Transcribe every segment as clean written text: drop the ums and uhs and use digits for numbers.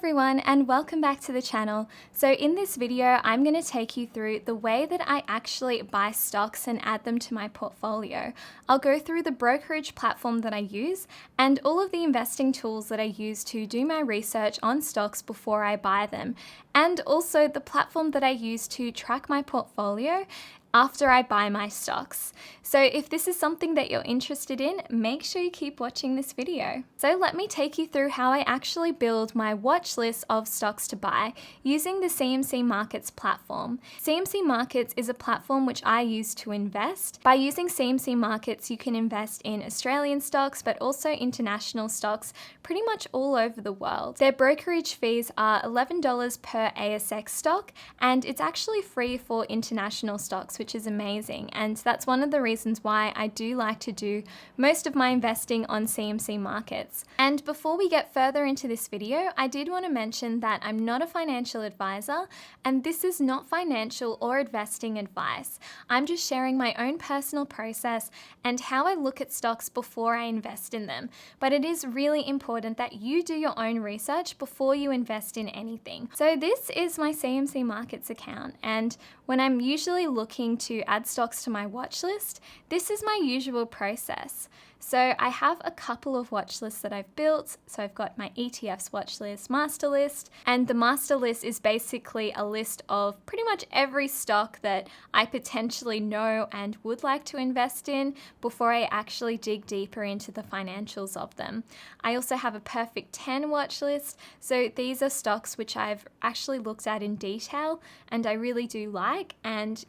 everyone, and welcome back to the channel. So in this video, I'm going to take you through the way that I actually buy stocks and add them to my portfolio. I'll go through the brokerage platform that I use and all of the investing tools that I use to do my research on stocks before I buy them, and also the platform that I use to track my portfolio after I buy my stocks. So if this is something that you're interested in, make sure you keep watching this video. So let me take you through how I actually build my watch list of stocks to buy using the CMC Markets platform. CMC Markets is a platform which I use to invest. By using CMC Markets, you can invest in Australian stocks, but also international stocks pretty much all over the world. Their brokerage fees are $11 per ASX stock, and it's actually free for international stocks, which is amazing. And that's one of the reasons why I do like to do most of my investing on CMC Markets. And before we get further into this video, I did want to mention that I'm not a financial advisor, and this is not financial or investing advice. I'm just sharing my own personal process and how I look at stocks before I invest in them. But it is really important that you do your own research before you invest in anything. So this is my CMC Markets account, and when I'm usually looking to add stocks to my watch list, this is my usual process. So I have a couple of watch lists that I've built. So I've got my ETFs watch list, master list, and the master list is basically a list of pretty much every stock that I potentially know and would like to invest in before I actually dig deeper into the financials of them. I also have a perfect 10 watch list. So these are stocks which I've actually looked at in detail and I really do like, and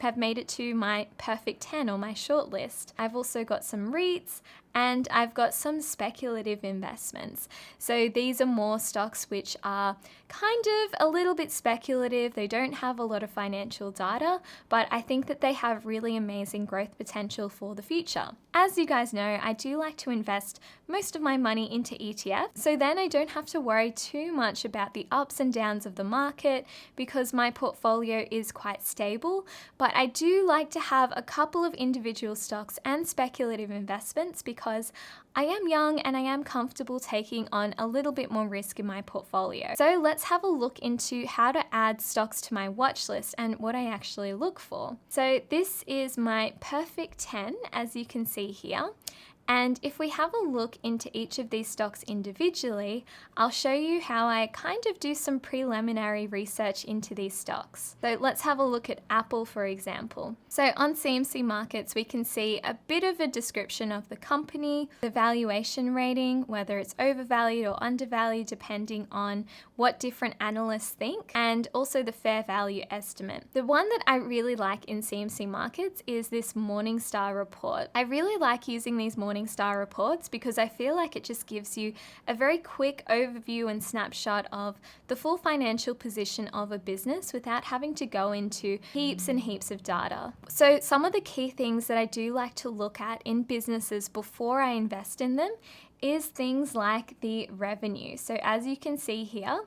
have made it to my perfect 10 or my short list. I've also got some REITs and I've got some speculative investments. So these are more stocks which are kind of a little bit speculative. They don't have a lot of financial data, but I think that they have really amazing growth potential for the future. As you guys know, I do like to invest most of my money into ETFs, so then I don't have to worry too much about the ups and downs of the market because my portfolio is quite stable. But I do like to have a couple of individual stocks and speculative investments because I am young and I am comfortable taking on a little bit more risk in my portfolio. So let's have a look into how to add stocks to my watch list and what I actually look for. So this is my perfect 10, as you can see here. And if we have a look into each of these stocks individually, I'll show you how I kind of do some preliminary research into these stocks. So let's have a look at Apple, for example. So on CMC Markets, we can see a bit of a description of the company, the valuation rating, whether it's overvalued or undervalued, depending on what different analysts think, and also the fair value estimate. The one that I really like in CMC Markets is this Morningstar report. I really like using these Morningstar reports because I feel like it just gives you a very quick overview and snapshot of the full financial position of a business without having to go into heaps and heaps of data. So some of the key things that I do like to look at in businesses before I invest in them is things like the revenue. So as you can see here,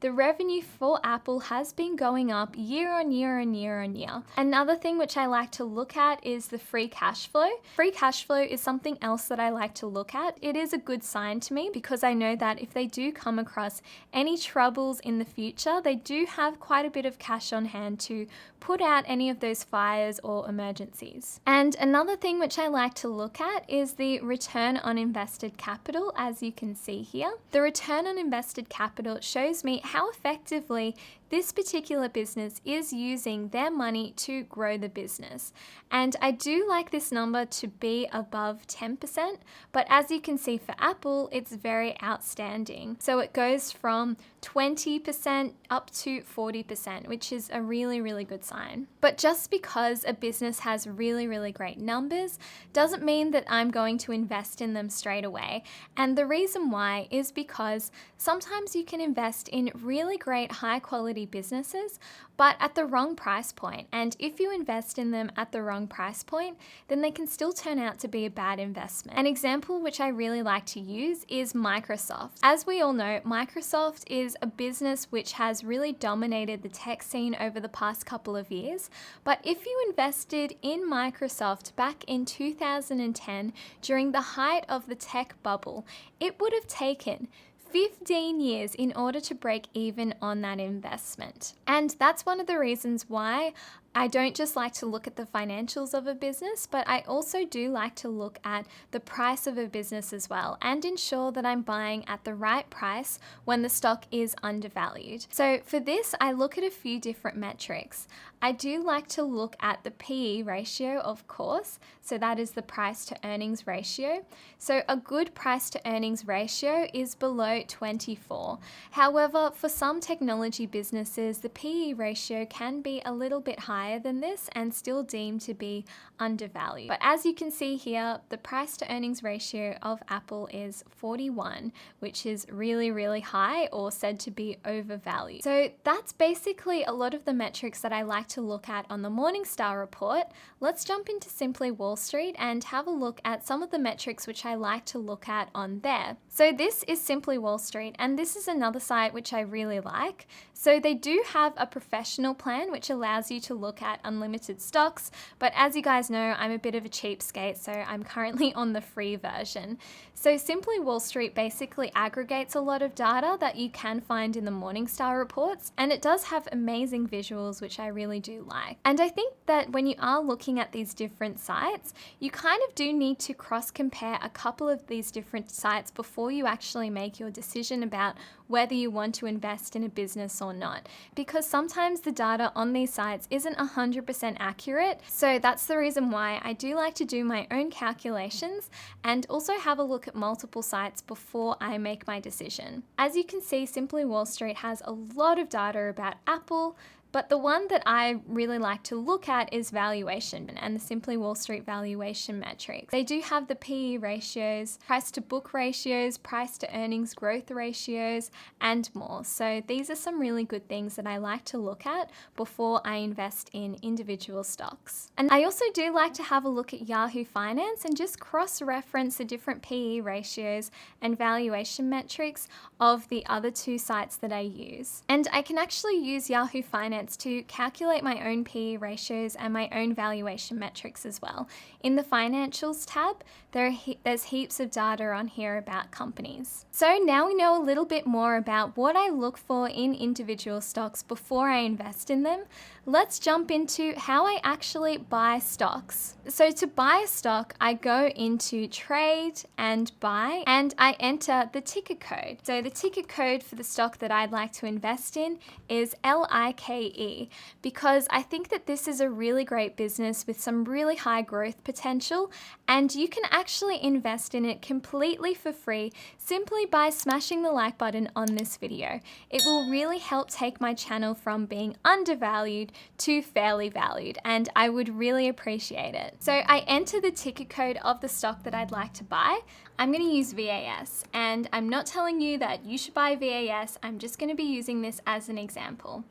the revenue for Apple has been going up year on year and year on year. Another thing which I like to look at is the free cash flow. Free cash flow is something else that I like to look at. It is a good sign to me because I know that if they do come across any troubles in the future, they do have quite a bit of cash on hand to put out any of those fires or emergencies. And another thing which I like to look at is the return on invested capital, as you can see here. The return on invested capital shows me how effectively this particular business is using their money to grow the business. And I do like this number to be above 10%, but as you can see for Apple, it's very outstanding. So it goes from 20% up to 40%, which is a really, really good sign. But just because a business has really, really great numbers doesn't mean that I'm going to invest in them straight away. And the reason why is because sometimes you can invest in really great high quality businesses, but at the wrong price point. And if you invest in them at the wrong price point, then they can still turn out to be a bad investment. An example which I really like to use is Microsoft. As we all know, Microsoft is a business which has really dominated the tech scene over the past couple of years. But if you invested in Microsoft back in 2010 during the height of the tech bubble, it would have taken 15 years in order to break even on that investment. And that's one of the reasons why I don't just like to look at the financials of a business, but I also do like to look at the price of a business as well and ensure that I'm buying at the right price when the stock is undervalued. So for this, I look at a few different metrics. I do like to look at the PE ratio, of course. So that is the price to earnings ratio. So a good price to earnings ratio is below 24. However, for some technology businesses, the PE ratio can be a little bit higher than this and still deemed to be undervalued. But as you can see here, the price to earnings ratio of Apple is 41, which is really, really high or said to be overvalued. So that's basically a lot of the metrics that I like to look at on the Morningstar report. Let's jump into Simply Wall Street and have a look at some of the metrics which I like to look at on there. So this is Simply Wall Street, and this is another site which I really like. So they do have a professional plan which allows you to look at unlimited stocks, but as you guys know, I'm a bit of a cheapskate, so I'm currently on the free version. So Simply Wall Street basically aggregates a lot of data that you can find in the Morningstar reports, and it does have amazing visuals which I really do like. And I think that when you are looking at these different sites, you kind of do need to cross-compare a couple of these different sites before you actually make your decision about whether you want to invest in a business or not, because sometimes the data on these sites isn't 100% accurate. So that's the reason why I do like to do my own calculations and also have a look at multiple sites before I make my decision. As you can see, Simply Wall Street has a lot of data about Apple, but the one that I really like to look at is valuation and the Simply Wall Street valuation metrics. They do have the PE ratios, price to book ratios, price to earnings growth ratios, and more. So these are some really good things that I like to look at before I invest in individual stocks. And I also do like to have a look at Yahoo Finance and just cross-reference the different PE ratios and valuation metrics of the other two sites that I use. And I can actually use Yahoo Finance to calculate my own PE ratios and my own valuation metrics as well. In the financials tab, there's heaps of data on here about companies. So now we know a little bit more about what I look for in individual stocks before I invest in them. Let's jump into how I actually buy stocks. So to buy a stock, I go into trade and buy, and I enter the ticker code. So the ticker code for the stock that I'd like to invest in is LIKE, because I think that this is a really great business with some really high growth potential, and you can actually invest in it completely for free simply by smashing the like button on this video. It will really help take my channel from being undervalued to fairly valued, and I would really appreciate it. So I enter the ticker code of the stock that I'd like to buy. I'm going to use VAS, and I'm not telling you that you should buy VAS. I'm just going to be using this as an example.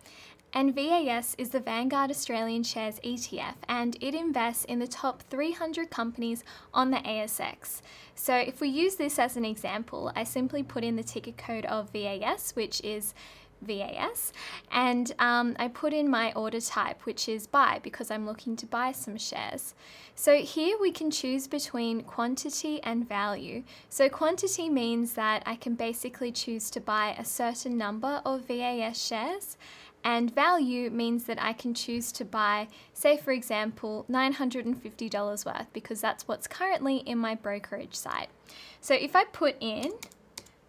And VAS is the Vanguard Australian Shares ETF, and it invests in the top 300 companies on the ASX. So if we use this as an example, I simply put in the ticker code of VAS, which is VAS, and I put in my order type, which is buy, because I'm looking to buy some shares. So here we can choose between quantity and value. So quantity means that I can basically choose to buy a certain number of VAS shares, and value means that I can choose to buy, say for example, $950 worth, because that's what's currently in my brokerage site. So if I put in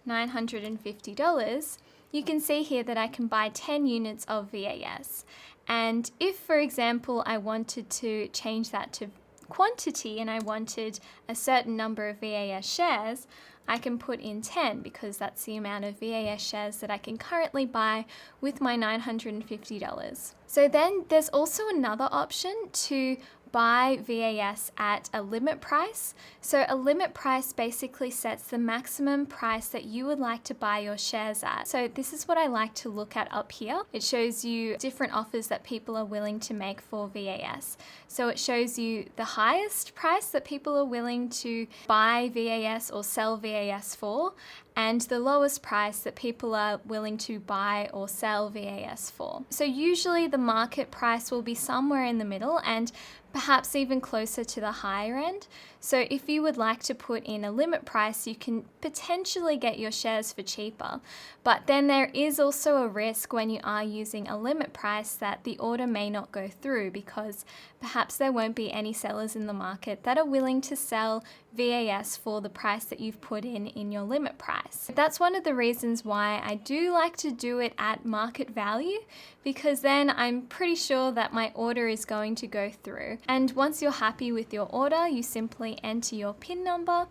$950, you can see here that I can buy 10 units of VAS. And if, for example, I wanted to change that to quantity and I wanted a certain number of VAS shares, I can put in 10, because that's the amount of VAS shares that I can currently buy with my $950. So then there's also another option to buy VAS at a limit price. So a limit price basically sets the maximum price that you would like to buy your shares at. So this is what I like to look at up here. It shows you different offers that people are willing to make for VAS. So it shows you the highest price that people are willing to buy VAS or sell VAS for, and the lowest price that people are willing to buy or sell VAS for. So usually the market price will be somewhere in the middle, and perhaps even closer to the higher end. So if you would like to put in a limit price, you can potentially get your shares for cheaper. But then there is also a risk when you are using a limit price that the order may not go through because perhaps there won't be any sellers in the market that are willing to sell VAS for the price that you've put in your limit price. That's one of the reasons why I do like to do it at market value, because then I'm pretty sure that my order is going to go through. And once you're happy with your order, you simply enter your PIN number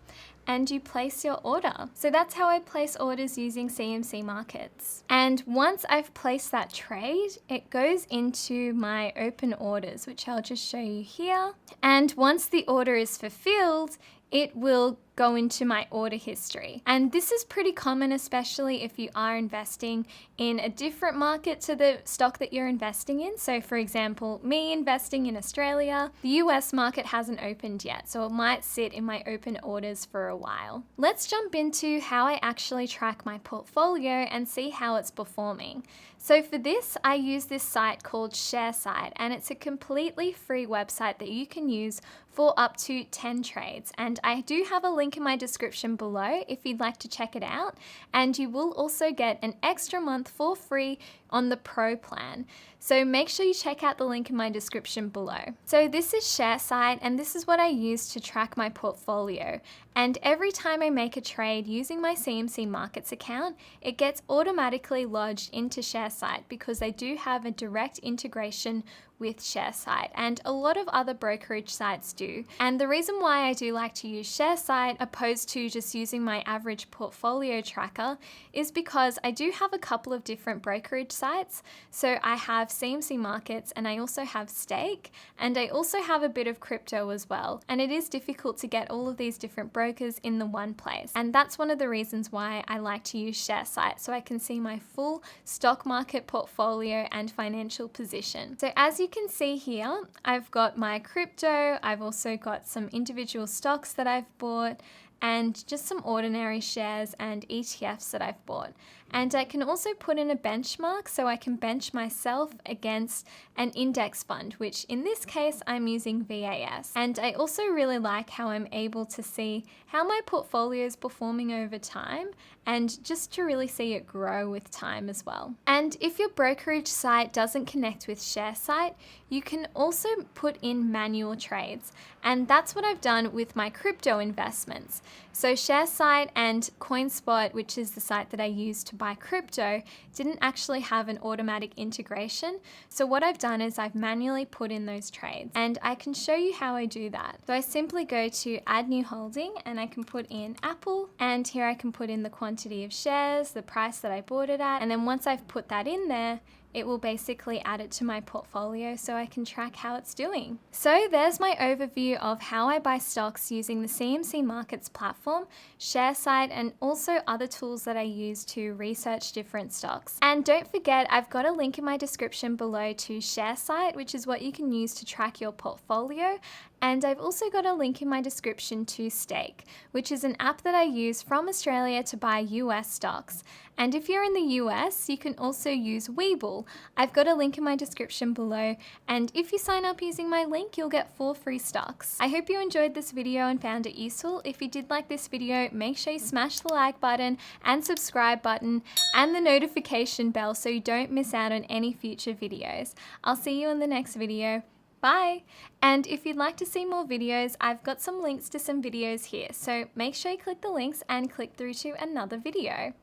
and you place your order. So that's how I place orders using CMC markets. And once I've placed that trade, it goes into my open orders, which I'll just show you here. And once the order is fulfilled, it will go into my order history. And this is pretty common, especially if you are investing in a different market to the stock that you're investing in. So for example, me investing in Australia, the US market hasn't opened yet, so it might sit in my open orders for a while. Let's jump into how I actually track my portfolio and see how it's performing. So for this, I use this site called Sharesight, and it's a completely free website that you can use for up to 10 trades. And I do have a link in my description below if you'd like to check it out. And you will also get an extra month for free on the Pro plan. So make sure you check out the link in my description below. So this is Sharesight, and this is what I use to track my portfolio. And every time I make a trade using my CMC Markets account, it gets automatically lodged into Sharesight because they do have a direct integration with Sharesight, and a lot of other brokerage sites do. And the reason why I do like to use Sharesight opposed to just using my average portfolio tracker is because I do have a couple of different brokerage sites. So I have CMC Markets, and I also have Stake, and I also have a bit of crypto as well. And it is difficult to get all of these different brokers in the one place. And that's one of the reasons why I like to use Sharesight, so I can see my full stock market portfolio and financial position. So as you can see here, I've got my crypto, I've also got some individual stocks that I've bought, and just some ordinary shares and ETFs that I've bought. And I can also put in a benchmark, so I can bench myself against an index fund, which in this case I'm using VAS. And I also really like how I'm able to see how my portfolio is performing over time, and just to really see it grow with time as well. And if your brokerage site doesn't connect with Sharesight, you can also put in manual trades. And that's what I've done with my crypto investments. So Sharesight and CoinSpot, which is the site that I use to buy crypto, didn't actually have an automatic integration. So what I've done is I've manually put in those trades, and I can show you how I do that. So I simply go to add new holding, and I can put in Apple, and here I can put in the quantity of shares, the price that I bought it at, and then once I've put that in there, it will basically add it to my portfolio so I can track how it's doing. So there's my overview of how I buy stocks using the CMC Markets platform, Sharesight, and also other tools that I use to research different stocks. And don't forget, I've got a link in my description below to Sharesight, which is what you can use to track your portfolio. And I've also got a link in my description to Stake, which is an app that I use from Australia to buy US stocks. And if you're in the US, you can also use Webull. I've got a link in my description below, and if you sign up using my link, you'll get 4 free stocks. I hope you enjoyed this video and found it useful. If you did like this video, make sure you smash the like button and subscribe button and the notification bell so you don't miss out on any future videos. I'll see you in the next video. Bye! And if you'd like to see more videos, I've got some links to some videos here, so make sure you click the links and click through to another video.